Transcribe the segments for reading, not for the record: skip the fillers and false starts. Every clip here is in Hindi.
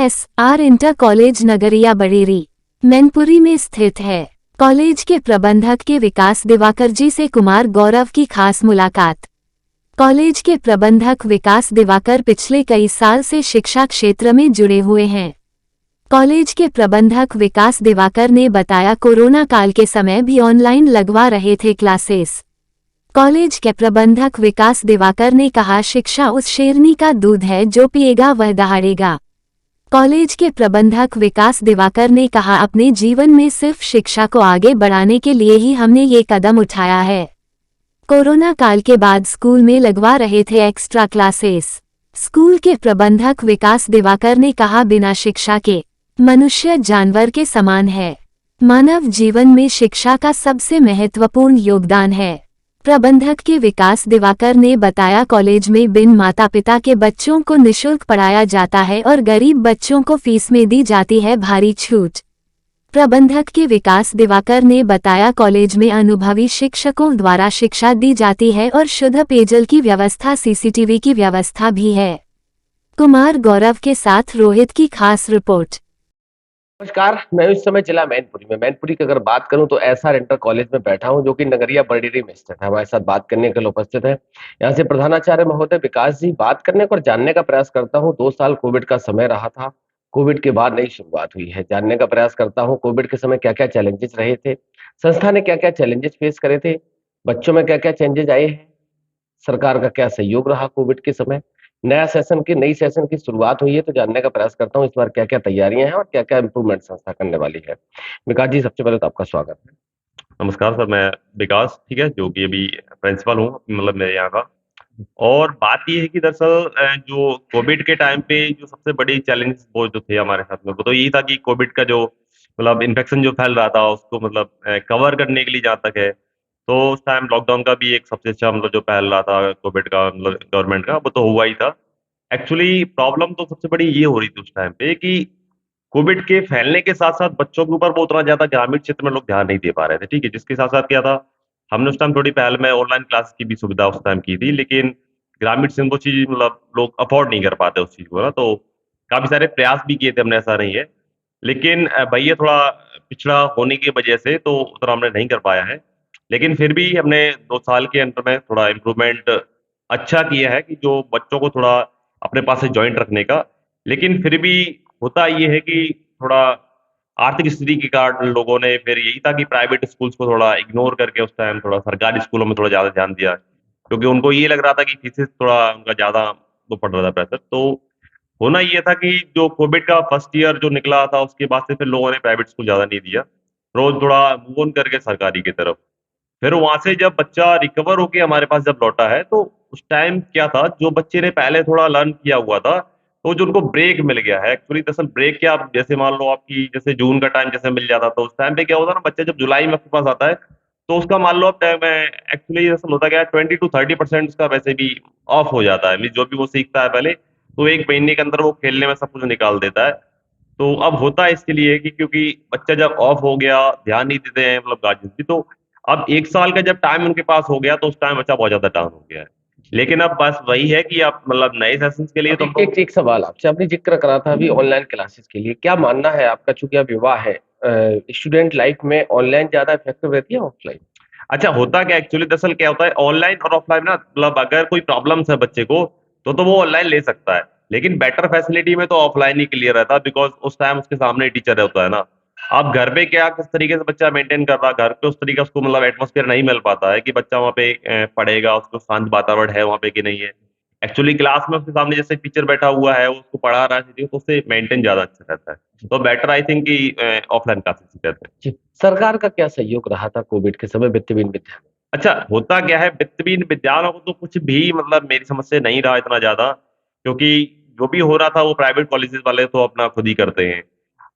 ASR इंटर कॉलेज नगरिया बरेली मैनपुरी में स्थित है। कॉलेज के प्रबंधक के विकास दिवाकर जी से कुमार गौरव की खास मुलाकात। कॉलेज के प्रबंधक विकास दिवाकर पिछले कई साल से शिक्षा क्षेत्र में जुड़े हुए हैं। कॉलेज के प्रबंधक विकास दिवाकर ने बताया, कोरोना काल के समय भी ऑनलाइन लगवा रहे थे क्लासेस। कॉलेज के प्रबंधक विकास दिवाकर ने कहा, शिक्षा उस शेरनी का दूध है जो पिएगा वह दहाड़ेगा। कॉलेज के प्रबंधक विकास दिवाकर ने कहा, अपने जीवन में सिर्फ शिक्षा को आगे बढ़ाने के लिए ही हमने ये कदम उठाया है। कोरोना काल के बाद स्कूल में लगवा रहे थे एक्स्ट्रा क्लासेस। स्कूल के प्रबंधक विकास दिवाकर ने कहा, बिना शिक्षा के मनुष्य जानवर के समान है। मानव जीवन में शिक्षा का सबसे महत्वपूर्ण योगदान है। प्रबंधक के विकास दिवाकर ने बताया, कॉलेज में बिन माता पिता के बच्चों को निःशुल्क पढ़ाया जाता है और गरीब बच्चों को फीस में दी जाती है भारी छूट। प्रबंधक के विकास दिवाकर ने बताया, कॉलेज में अनुभवी शिक्षकों द्वारा शिक्षा दी जाती है और शुद्ध पेयजल की व्यवस्था, सीसीटीवी की व्यवस्था भी है। कुमार गौरव के साथ रोहित की खास रिपोर्ट। नमस्कार, मैं इस समय जिला मैनपुरी में। मैनपुरी की अगर बात करूं तो एसआर इंटर कॉलेज में बैठा हूं, जो कि नगरिया बरेली में स्थित है। हमारे साथ बात करने के लिए उपस्थित है यहाँ से प्रधानाचार्य महोदय विकास जी। बात करने और जानने का प्रयास करता हूं। 2 साल कोविड का समय रहा था, कोविड के बाद नई शुरुआत हुई है। जानने का प्रयास करता हूँ कोविड के समय क्या क्या चैलेंजेस रहे थे, संस्था ने क्या क्या चैलेंजेस फेस करे थे, बच्चों में क्या क्या चेंजेस आए हैं, सरकार का क्या सहयोग रहा कोविड के समय, नई सेशन की शुरुआत हुई है, तो जानने का प्रयास करता हूँ इस बार क्या क्या तैयारियां हैं और क्या क्या इंप्रूवमेंट संस्था करने वाली है। विकास जी, सबसे पहले तो आपका स्वागत है। नमस्कार सर, मैं विकास, ठीक है, जो कि अभी प्रिंसिपल हूँ मतलब मेरे यहाँ का। और बात ये है कि दरअसल जो कोविड के टाइम पे जो सबसे बड़ी चैलेंज वो जो थे हमारे साथ में, वो तो यही था कि कोविड का जो मतलब इन्फेक्शन जो फैल रहा था उसको मतलब कवर करने के लिए जहाँ तक है, तो उस टाइम लॉकडाउन का भी एक सबसे अच्छा मतलब जो फैल रहा था कोविड का मतलब गवर्नमेंट का, वो तो हुआ ही था। एक्चुअली प्रॉब्लम तो सबसे बड़ी ये हो रही थी उस टाइम पे कि कोविड के फैलने के साथ-साथ बच्चों के ऊपर वो उतना ज़्यादा ग्रामीण क्षेत्र में लोग ध्यान नहीं दे पा रहे थे, ठीक है? जिसके साथ-साथ क्या था, हमने उस टाइम थोड़ी पहल में ऑनलाइन क्लास की भी सुविधा उस टाइम की थी, लेकिन ग्रामीण से वो चीज़ मतलब लोग अफ़ोर्ड नहीं कर पाते उस चीज़ को ना, तो काफ़ी सारे प्रयास भी किए थे हमने, ऐसा नहीं है। लेकिन भैया थोड़ा पिछड़ा होने की वजह से तो उतना हमने नहीं कर पाया है। लेकिन फिर भी हमने 2 साल के अंतर में थोड़ा इम्प्रूवमेंट अच्छा किया है कि जो बच्चों को थोड़ा अपने पास से जॉइंट रखने का। लेकिन फिर भी होता ये है कि थोड़ा आर्थिक स्थिति के कारण लोगों ने फिर यही था कि प्राइवेट स्कूल्स को थोड़ा इग्नोर करके उस टाइम थोड़ा सरकारी स्कूलों में थोड़ा ज़्यादा ध्यान दिया। क्योंकि उनको ये लग रहा था कि फीसेस थोड़ा उनका ज़्यादा वो पड़ रहा था प्रेशर। तो होना ये था कि जो कोविड का फर्स्ट ईयर जो निकला था उसके बाद से फिर लोगों ने प्राइवेट स्कूल ज़्यादा नहीं दिया। रोज़ थोड़ा मूव ऑन करके सरकारी की तरफ। फिर वहाँ से जब बच्चा रिकवर होके हमारे पास जब लौटा है, तो उस टाइम क्या था, जो बच्चे ने पहले थोड़ा लर्न किया हुआ था, तो जो उनको ब्रेक मिल गया है एक्चुअली। दरअसल ब्रेक क्या, आप जैसे मान लो आपकी जैसे जून का टाइम जैसे मिल जाता, तो उस टाइम पे क्या होता है ना, बच्चा जब जुलाई में आपके पास आता है, तो उसका मान लो आप टाइम एक्चुअली दरअसल होता क्या है, 20 टू 30% उसका वैसे भी ऑफ हो जाता है। मीन्स जो भी वो सीखता है पहले, तो 1 महीने के अंदर वो खेलने में सब कुछ निकाल देता है। तो अब होता है इसके लिए कि क्योंकि बच्चा जब ऑफ हो गया, ध्यान नहीं देते हैं मतलब गार्जियन भी, तो अब 1 साल का जब टाइम उनके पास हो गया, तो उस टाइम बच्चा बहुत ज़्यादा डाउन हो गया है। लेकिन अब बस वही है कि आप मतलब नए सेशंस के लिए तो एक एक सवाल आपसे, आपने जिक्र करा था अभी ऑनलाइन क्लासेस के लिए, क्या मानना है आपका, चूंकि अब युवा है, स्टूडेंट लाइफ में ऑनलाइन ज्यादा इफेक्टिव रहती है ऑफलाइन? अच्छा, होता क्या एक्चुअली दरअसल क्या होता है, ऑनलाइन और ऑफलाइन ना मतलब अगर कोई प्रॉब्लम्स है बच्चे को, तो वो ऑनलाइन ले सकता है। लेकिन बेटर फैसिलिटी में तो ऑफलाइन ही क्लियर रहता है, बिकॉज़ उस टाइम उसके सामने टीचर होता है ना। अब घर पे क्या किस तरीके से बच्चा मेंटेन कर रहा है, घर पे उस तरीके का उसको मतलब एटमॉस्फेयर नहीं मिल पाता है कि बच्चा वहाँ पे पढ़ेगा, उसको शांत वातावरण है वहाँ पे कि नहीं है। एक्चुअली क्लास में उसके सामने जैसे टीचर बैठा हुआ है, वो उसको पढ़ा रहा है, तो उससे मेंटेन ज़्यादा अच्छा रहता है। तो बेटर आई थिंक कि ऑफलाइन क्लासेस ही रहते हैं। जी, सरकार का क्या सहयोग रहा था कोविड के समय वित्त-विहीन विद्यालय में? अच्छा, होता क्या है, वित्त-विहीन विद्यालयों को तो कुछ भी मतलब मेरी समझ से नहीं रहा इतना ज़्यादा, क्योंकि जो भी हो रहा था वो प्राइवेट कॉलेजेस वाले तो अपना खुद ही करते हैं।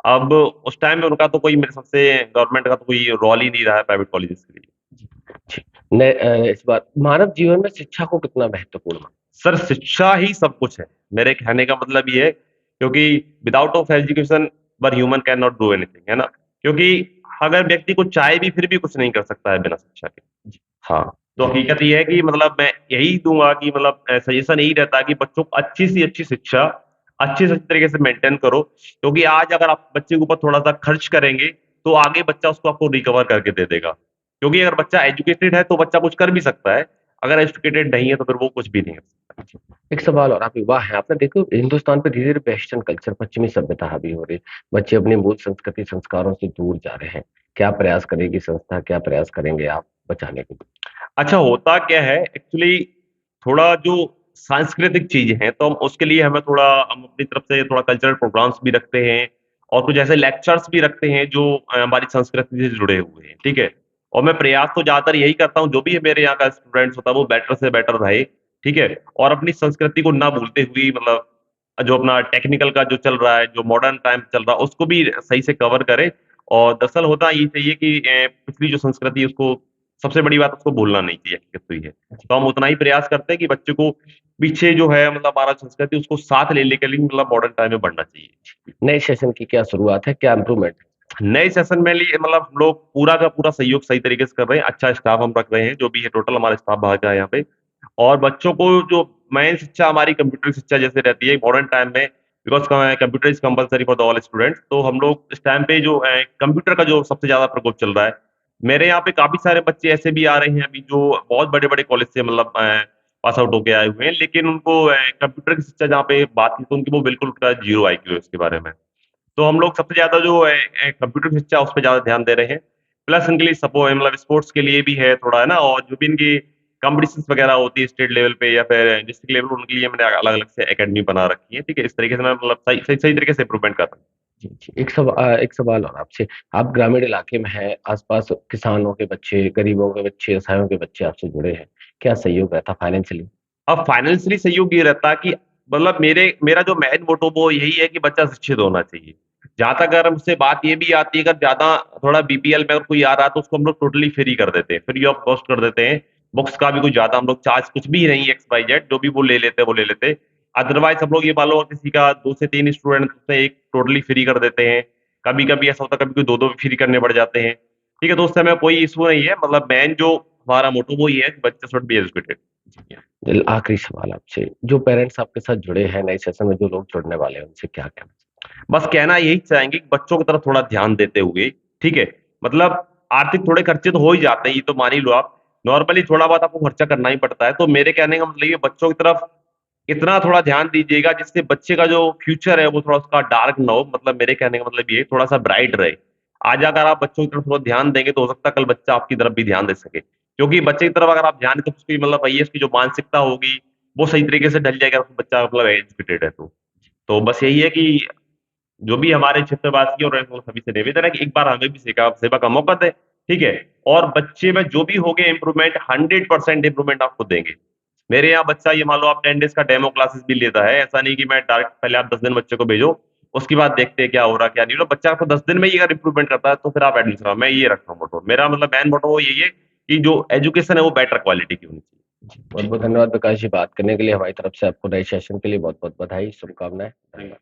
अब उस टाइम में उनका तो कोई मेरे हिसाब से गवर्नमेंट का तो कोई रोल ही नहीं रहा है प्राइवेट कॉलेजेस के लिए। जी, इस बार मानव जीवन में शिक्षा को कितना महत्वपूर्ण मानते सर, शिक्षा ही सब कुछ है, मेरे कहने का मतलब ये है, क्योंकि without of education one human can not do anything, है ना? क्योंकि अगर व्यक्ति कुछ चाहे भी फिर भी कुछ नहीं कर सकता है बिना शिक्षा के। हाँ, तो हकीकत ये है कि मतलब मैं यही दूँगा कि मतलब सजेशन यही रहता है कि बच्चों को अच्छी से अच्छी शिक्षा अच्छे से अच्छे तरीके से मेंटेन करो, क्योंकि आज अगर आप बच्चे के ऊपर थोड़ा-सा खर्च करेंगे, तो आगे बच्चा उसको आपको रिकवर करके दे देगा। क्योंकि अगर बच्चा एजुकेटेड है, तो बच्चा कुछ कर भी सकता है, अगर एजुकेटेड नहीं है, तो फिर वो कुछ भी नहीं कर सकता। एक सवाल और, आप युवा हैं, आपने देखो हिंदुस्तान पे धीरे-धीरे वेस्टर्न कल्चर, पश्चिमी सभ्यता हावी हो रही है। बच्चे अपनी मूल संस्कृति, संस्कारों से दूर जा रहे हैं। क्या प्रयास करेगी संस्था, क्या प्रयास करेंगे आप बचाने के लिए? अच्छा, होता क्या है एक्चुअली, थोड़ा जो सांस्कृतिक चीज़ें हैं, तो हम उसके लिए हम अपनी तरफ से थोड़ा कल्चरल प्रोग्राम्स भी रखते हैं और कुछ ऐसे लेक्चर्स भी रखते हैं जो हमारी संस्कृति से जुड़े हुए हैं, ठीक है? और मैं प्रयास तो ज़्यादातर यही करता हूँ, जो भी मेरे यहाँ का स्टूडेंट्स होता है, वो बेटर से बेटर रहे, ठीक है? और अपनी संस्कृति को ना भूलते हुए, मतलब जो अपना टेक्निकल का जो चल रहा है, जो मॉडर्न टाइम चल रहा है, उसको भी सही से कवर करें। और दरअसल होता ये चाहिए कि पिछली जो संस्कृति है, उसको सबसे बड़ी बात उसको भूलना नहीं चाहिए, हकीकत तो ये है। तो हम उतना ही प्रयास करते हैं कि बच्चे को पीछे जो है, मतलब हमारा संस्कृति, उसको साथ ले लेके लिए मतलब मॉडर्न टाइम में बढ़ना चाहिए। नए सेशन की क्या शुरुआत है? क्या इम्प्रूवमेंट है? नए सेशन में लिए मतलब हम लोग पूरा का पूरा सहयोग सही तरीके से कर रहे हैं, अच्छा स्टाफ हम रख रहे हैं, जो भी है टोटल हमारा स्टाफ बाहर का है यहाँ पे। और बच्चों को जो मेन शिक्षा हमारी कंप्यूटर शिक्षा जैसे रहती है मॉडर्न टाइम में, because computer is compulsory for the all students, तो हम लोग इस टाइम पे जो कंप्यूटर का जो सबसे ज़्यादा प्रकोप चल रहा है, मेरे यहाँ पे काफ़ी सारे बच्चे ऐसे भी आ रहे हैं अभी जो बहुत बड़े-बड़े कॉलेज से मतलब पास आउट होके आए हुए हैं, लेकिन उनको कंप्यूटर की शिक्षा जहाँ पे बात की, तो उनकी वो बिल्कुल उनका ज़ीरो आईक्यू है उसके बारे में। तो हम लोग सबसे ज़्यादा जो कंप्यूटर की शिक्षा उस पे ज़्यादा ध्यान दे रहे हैं। प्लस इनके लिए मतलब स्पोर्ट्स के लिए भी है थोड़ा, है ना? और जो भी इनकी कॉम्पिटिशन्स वगैरह होती है स्टेट लेवल पे या फिर डिस्ट्रिक्ट लेवल, उनके लिए मैंने अलग-अलग से अकेडमी बना रखी है, ठीक है? इस तरीके से मैं मतलब सही सही सही तरीके से इम्प्रूवमेंट कर रहा हूँ। जी, जी। एक सवाल और आपसे। आप ग्रामीण इलाके में हैं, आस-पास किसानों के बच्चे, गरीबों के बच्चे, असहायों के बच्चे आपसे जुड़े हैं। क्या सहयोग रहता फाइनेंशियली? अब फाइनेंशियली सहयोग ये रहता है कि मतलब मेरा जो मेन मोटो वो यही है कि बच्चा शिक्षित होना चाहिए। जहाँ तक अगर मुझसे बात ये भी आती है, अगर ज़्यादा थोड़ा बीपीएल में अगर कोई आ रहा है, तो उसको हम लोग टोटली फ्री कर देते हैं, फ्री ऑफ कॉस्ट कर देते हैं। बुक्स का भी कुछ ज़्यादा हम लोग चार्ज कुछ भी नहीं, एक्स वाई जेड जो भी वो ले लेते हैं, वो ले लेते हैं। अदरवाइज़ हम लोग ये मान लो किसी का 2 से 3 स्टूडेंट से 1 टोटली फ्री कर देते हैं। कभी-कभी ऐसा होता है, कभी-कभी 2-2 भी फ्री करने पड़ जाते हैं। ठीक है? तो उस समय कोई इश्यू नहीं है, मतलब मेन जो हमारा मोटो वो ये है कि बच्चा शुड बी एजुकेटेड। जी। आखिरी सवाल आपसे, जो पेरेंट्स आपके साथ जुड़े हैं नए सेशन में, जो लोग जुड़ने वाले हैं, उनसे क्या कहना? बस कहना यही चाहेंगे कि बच्चों की तरफ थोड़ा ध्यान देते हुए, ठीक है? मतलब आर्थिक थोड़े खर्चे तो हो ही जाते हैं, ये तो मान ही लो आप। नॉर्मली थोड़ा बहुत आपको खर्चा करना ही पड़ता है, तो मेरे कहने का मतलब ये बच्चों की तरफ इतना थोड़ा ध्यान दीजिएगा जिससे बच्चे का जो फ्यूचर है वो थोड़ा उसका डार्क ना हो, मतलब मेरे कहने का मतलब ये है थोड़ा-सा ब्राइट रहे। आज अगर आप बच्चों की तरफ थोड़ा ध्यान देंगे, तो हो सकता है कल बच्चा आपकी तरफ भी ध्यान दे सके। क्योंकि बच्चे की तरफ अगर आप ध्यान दें, तो उसकी मतलब वही है, उसकी जो मानसिकता होगी, वो सही तरीके से ढल जाएगा, अगर बच्चा मतलब एजुकेटेड है तो। तो बस यही है कि जो भी हमारे क्षेत्रवासी और सभी से निवेदन है कि एक बार हमें भी सेवा का मौका दें, ठीक है? और बच्चे में जो भी हो गए इम्प्रूवमेंट, 100% इम्प्रूवमेंट आपको देंगे। मेरे यहाँ बच्चा ये मान लो आप 10 डेज़ का डेमो क्लासेस भी लेता है, ऐसा नहीं कि मैं डायरेक्ट पहले आप 10 दिन बच्चे को भेजो, उसके बाद देखते हैं क्या हो रहा है, क्या नहीं हो रहा। बच्चा आपको 10 दिन में ही अगर इम्प्रूवमेंट करता है, तो फिर आप एडमिशन मैं ये रखता हूँ मोटो। मेरा मतलब मेन मोटो यही है कि जो एजुकेशन है वो बेटर क्वालिटी की होनी चाहिए। बहुत बहुत धन्यवाद प्रकाश जी, बात करने के लिए। हमारी तरफ से आपको नए सेशन के लिए बहुत बहुत बधाई, शुभकामनाएं। धन्यवाद।